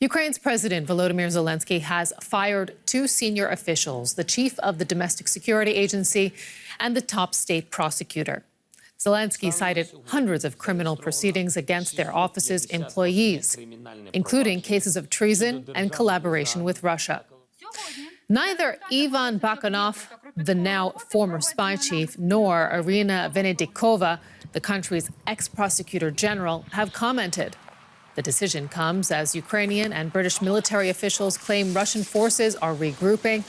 Ukraine's President Volodymyr Zelenskyy has fired two senior officials, the chief of the Domestic Security Agency and the top state prosecutor. Zelenskyy cited hundreds of criminal proceedings against their office's employees, including cases of treason and collaboration with Russia. Neither Ivan Bakanov, the now former spy chief, nor Iryna Venediktova, the country's ex-prosecutor general, have commented. The decision comes as Ukrainian and British military officials claim Russian forces are regrouping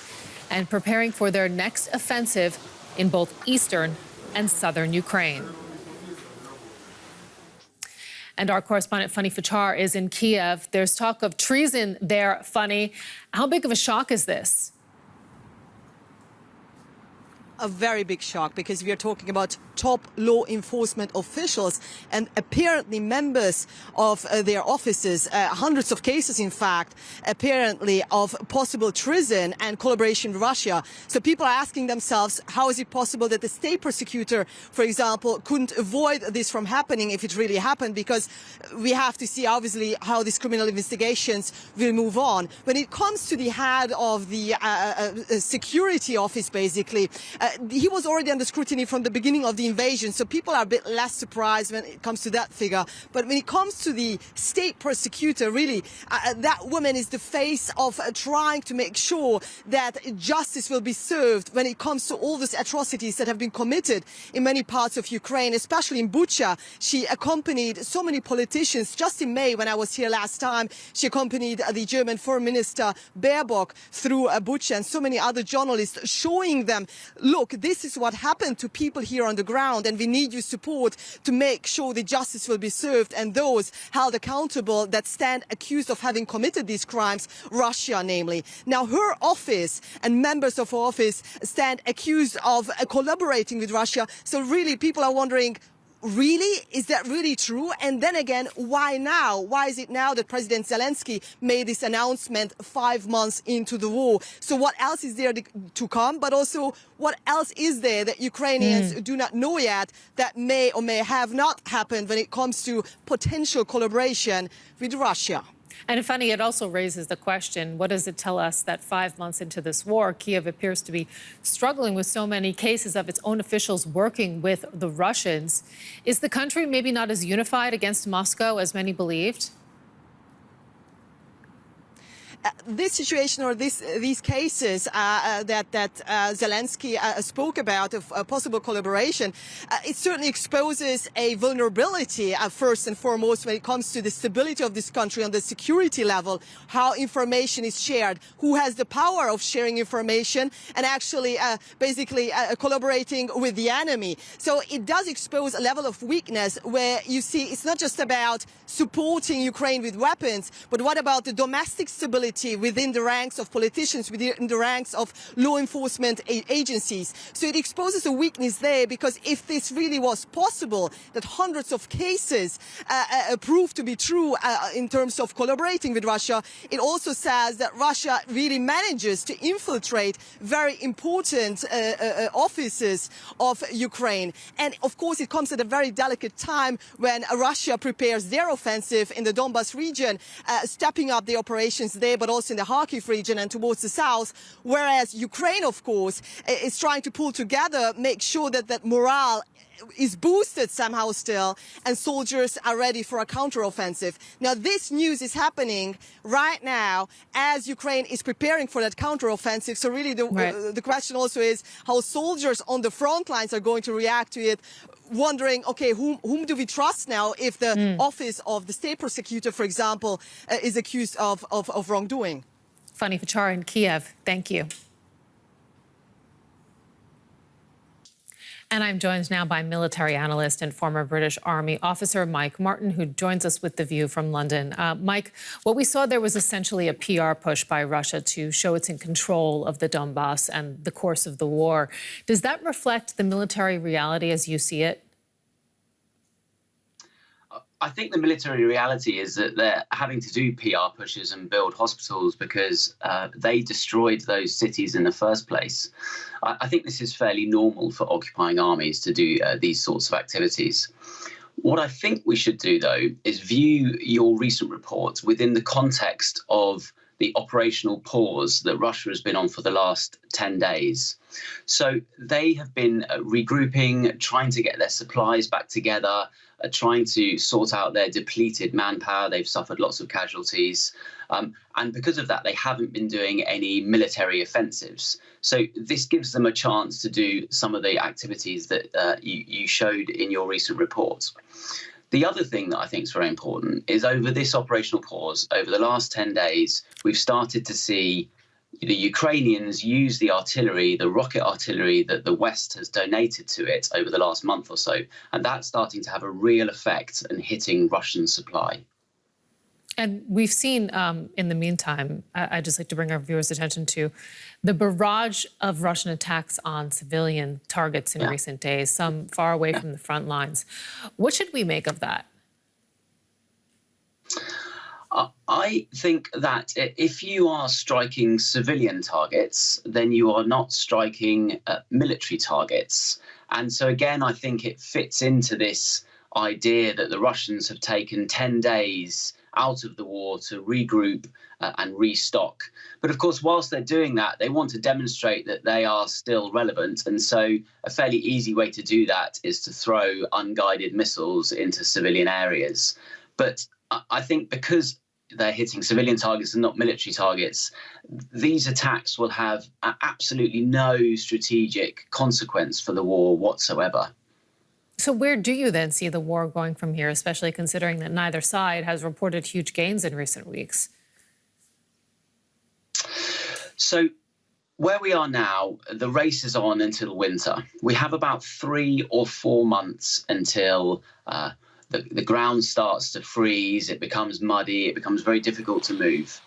and preparing for their next offensive in both eastern and southern Ukraine. And our correspondent, Fanny Fachar, is in Kyiv. There's talk of treason there, Fanny. How big of a shock is this? A very big shock, because we are talking about top law enforcement officials and apparently members of their offices, hundreds of cases, in fact, apparently of possible treason and collaboration with Russia. So people are asking themselves, how is it possible that the state prosecutor, for example, couldn't avoid this from happening if it really happened? Because we have to see, obviously, how these criminal investigations will move on. When it comes to the head of the security office, basically, he was already under scrutiny from the beginning of the invasion, so people are a bit less surprised when it comes to that figure. But when it comes to the state prosecutor, really, that woman is the face of trying to make sure that justice will be served when it comes to all these atrocities that have been committed in many parts of Ukraine, especially in Bucha. She accompanied so many politicians. Just in May, when I was here last time, she accompanied the German Foreign Minister Baerbock through Bucha and so many other journalists, showing them, look, this is what happened to people here on the ground, and we need your support to make sure the justice will be served and those held accountable that stand accused of having committed these crimes, Russia namely. Now, her office and members of her office stand accused of collaborating with Russia. So really, people are wondering, really? Is that really true? And then again, why now? Why is it now that President Zelenskyy made this announcement 5 months into the war? So what else is there to come? But also, what else is there that Ukrainians do not know yet that may or may have not happened when it comes to potential collaboration with Russia? And funny, it also raises the question, what does it tell us that 5 months into this war, Kyiv appears to be struggling with so many cases of its own officials working with the Russians? Is the country maybe not as unified against Moscow as many believed? This situation, or these cases that Zelenskyy spoke about of possible collaboration, it certainly exposes a vulnerability first and foremost when it comes to the stability of this country on the security level, how information is shared, who has the power of sharing information and actually basically collaborating with the enemy. So it does expose a level of weakness where you see it's not just about supporting Ukraine with weapons, but what about the domestic stability within the ranks of politicians, within the ranks of law enforcement agencies. So it exposes a weakness there, because if this really was possible, that hundreds of cases prove to be true in terms of collaborating with Russia, it also says that Russia really manages to infiltrate very important offices of Ukraine. And of course, it comes at a very delicate time when Russia prepares their offensive in the Donbas region, stepping up the operations there, but also in the Kyiv region and towards the south, whereas Ukraine, of course, is trying to pull together, make sure that that morale is boosted somehow still, and soldiers are ready for a counteroffensive. Now, this news is happening right now as Ukraine is preparing for that counteroffensive. So really the question also is how soldiers on the front lines are going to react to it, wondering, okay, whom do we trust now if the office of the state prosecutor, for example, is accused of wrongdoing? Fanny Fachar in Kyiv, thank you. And I'm joined now by military analyst and former British Army officer Mike Martin, who joins us with The View from London. Mike, what we saw there was essentially a PR push by Russia to show it's in control of the Donbass and the course of the war. Does that reflect the military reality as you see it? I think the military reality is that they're having to do PR pushes and build hospitals because they destroyed those cities in the first place. I think this is fairly normal for occupying armies to do these sorts of activities. What I think we should do, though, is view your recent reports within the context of the operational pause that Russia has been on for the last 10 days. So they have been regrouping, trying to get their supplies back together, trying to sort out their depleted manpower. They've suffered lots of casualties. And because of that, they haven't been doing any military offensives. So this gives them a chance to do some of the activities that you showed in your recent reports. The other thing that I think is very important is over this operational pause, over the last 10 days, we've started to see the Ukrainians use the artillery, the rocket artillery that the West has donated to it over the last month or so. And that's starting to have a real effect and hitting Russian supply. And we've seen, in the meantime, I'd just like to bring our viewers' attention to the barrage of Russian attacks on civilian targets in recent days, some far away from the front lines. What should we make of that? I think that if you are striking civilian targets, then you are not striking military targets. And so, again, I think it fits into this idea that the Russians have taken 10 days out of the war to regroup and restock. But of course, whilst they're doing that, they want to demonstrate that they are still relevant. And so a fairly easy way to do that is to throw unguided missiles into civilian areas. But I think because they're hitting civilian targets and not military targets, these attacks will have absolutely no strategic consequence for the war whatsoever. So where do you then see the war going from here, especially considering that neither side has reported huge gains in recent weeks? So where we are now, the race is on until winter. We have about 3 or 4 months until the ground starts to freeze, it becomes muddy, it becomes very difficult to move.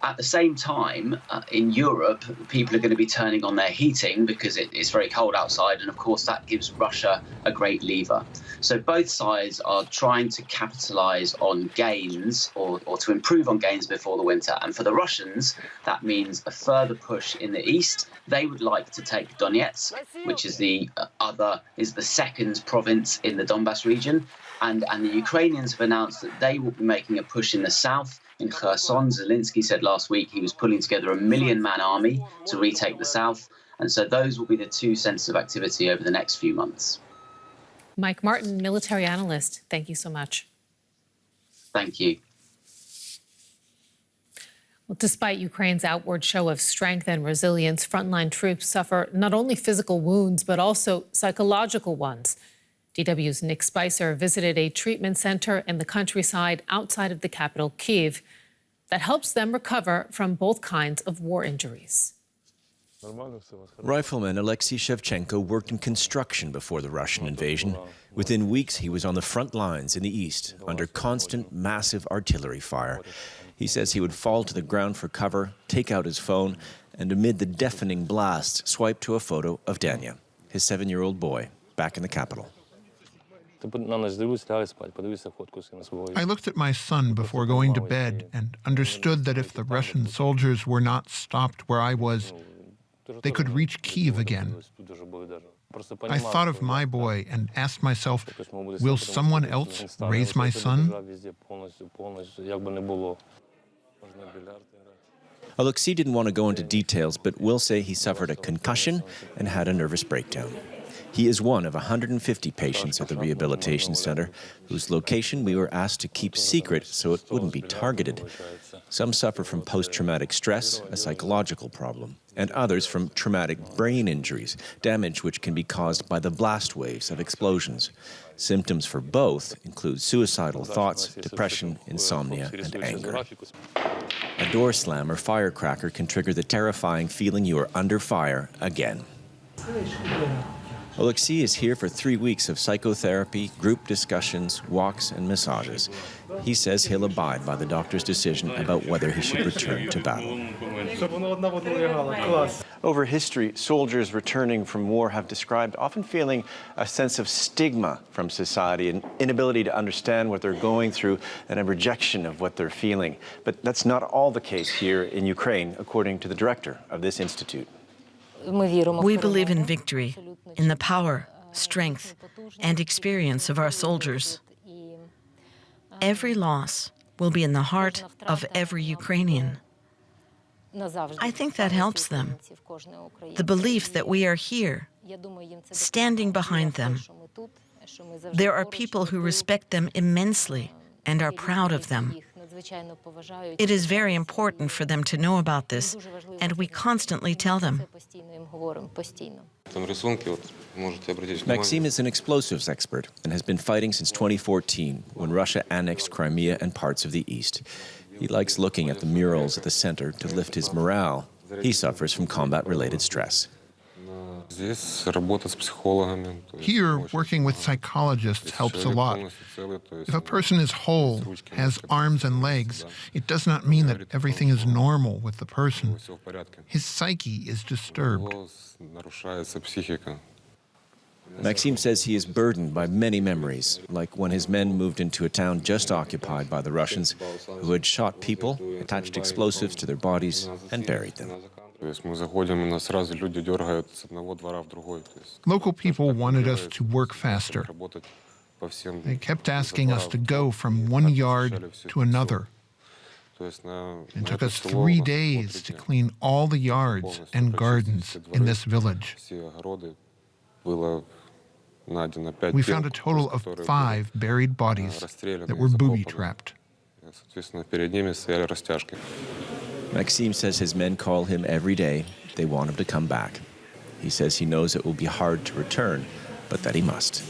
At the same time, in Europe, people are going to be turning on their heating because it's very cold outside. And of course, that gives Russia a great lever. So both sides are trying to capitalize on gains or to improve on gains before the winter. And for the Russians, that means a further push in the east. They would like to take Donetsk, which is the second province in the Donbas region. And the Ukrainians have announced that they will be making a push in the south. In Kherson, Zelenskyy said last week he was pulling together a 1 million-man army to retake the south. And so those will be the two centres of activity over the next few months. Mike Martin, military analyst, thank you so much. Thank you. Well, despite Ukraine's outward show of strength and resilience, frontline troops suffer not only physical wounds, but also psychological ones. DW's Nick Spicer visited a treatment center in the countryside outside of the capital, Kyiv, that helps them recover from both kinds of war injuries. Rifleman Alexei Shevchenko worked in construction before the Russian invasion. Within weeks, he was on the front lines in the east, under constant, massive artillery fire. He says he would fall to the ground for cover, take out his phone, and amid the deafening blasts, swipe to a photo of Danya, his 7-year-old boy, back in the capital. I looked at my son before going to bed and understood that if the Russian soldiers were not stopped where I was, they could reach Kyiv again. I thought of my boy and asked myself, will someone else raise my son? Alexei didn't want to go into details, but will say he suffered a concussion and had a nervous breakdown. He is one of 150 patients at the rehabilitation center, whose location we were asked to keep secret so it wouldn't be targeted. Some suffer from post-traumatic stress, a psychological problem, and others from traumatic brain injuries, damage which can be caused by the blast waves of explosions. Symptoms for both include suicidal thoughts, depression, insomnia, and anger. A door slam or firecracker can trigger the terrifying feeling you are under fire again. Alexei is here for 3 weeks of psychotherapy, group discussions, walks, and massages. He says he'll abide by the doctor's decision about whether he should return to battle. Over history, soldiers returning from war have described often feeling a sense of stigma from society, an inability to understand what they're going through, and a rejection of what they're feeling. But that's not all the case here in Ukraine, according to the director of this institute. We believe in victory, in the power, strength, and experience of our soldiers. every loss will be in the heart of every Ukrainian. I think that helps them. The belief that we are here, standing behind them. There are people who respect them immensely and are proud of them. It is very important for them to know about this, and we constantly tell them. Maxim is an explosives expert and has been fighting since 2014, when Russia annexed Crimea and parts of the east. He likes looking at the murals at the center to lift his morale. He suffers from combat-related stress. Here, working with psychologists helps a lot. If a person is whole, has arms and legs, it does not mean that everything is normal with the person. His psyche is disturbed. Maxim says he is burdened by many memories, like when his men moved into a town just occupied by the Russians, who had shot people, attached explosives to their bodies, and buried them. Local people wanted us to work faster. They kept asking us to go from one yard to another. It took us 3 days to clean all the yards and gardens in this village. We found a total of 5 buried bodies that were booby-trapped. Maxim says his men call him every day. They want him to come back. He says he knows it will be hard to return, but that he must.